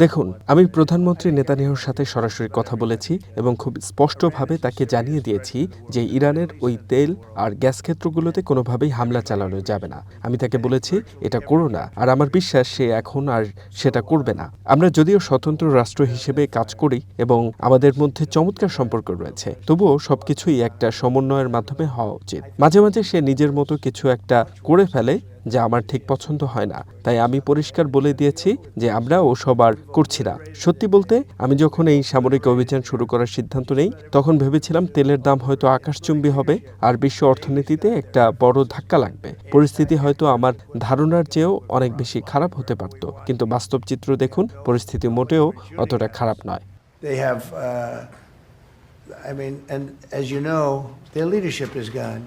দেখুন, আমি প্রধানমন্ত্রী নেতানিয়াহুর সাথে সরাসরি কথা বলেছি এবং খুব স্পষ্টভাবে তাকে জানিয়ে দিয়েছি যে ইরানের ওই তেল আর গ্যাস ক্ষেত্রগুলোতে কোনোভাবেই হামলা চালানো যাবে না। আমি তাকে বলেছি এটা করো না, আর আমার বিশ্বাস সে এখন আর সেটা করবে না। আমরা যদিও স্বতন্ত্র রাষ্ট্র হিসেবে কাজ করি এবং আমাদের মধ্যে চমৎকার সম্পর্ক রয়েছে, তবুও সবকিছুই একটা সমন্বয়ের মাধ্যমে হওয়া উচিত। মাঝে মাঝে সে নিজের মতো কিছু একটা করে ফেলে যা আমার ঠিক পছন্দ হয় না, তাই আমি পরিষ্কার বলে দিয়েছি যে আমরা ওসব আর করছি না। সত্যি বলতে, আমি যখন এই সামরিক অভিযান শুরু করার সিদ্ধান্ত নেই তখন ভেবেছিলাম তেলের দাম হয়তো আকাশচুম্বী হবে আর বিশ্ব অর্থনীতিতে একটা বড় ধাক্কা লাগবে। পরিস্থিতি হয়তো আমার ধারণার চেয়েও অনেক বেশি খারাপ হতে পারত, কিন্তু বাস্তব চিত্র দেখুন, পরিস্থিতি মোটেও অতটা খারাপ নয়। They have, I mean, and as you know, their leadership is gone.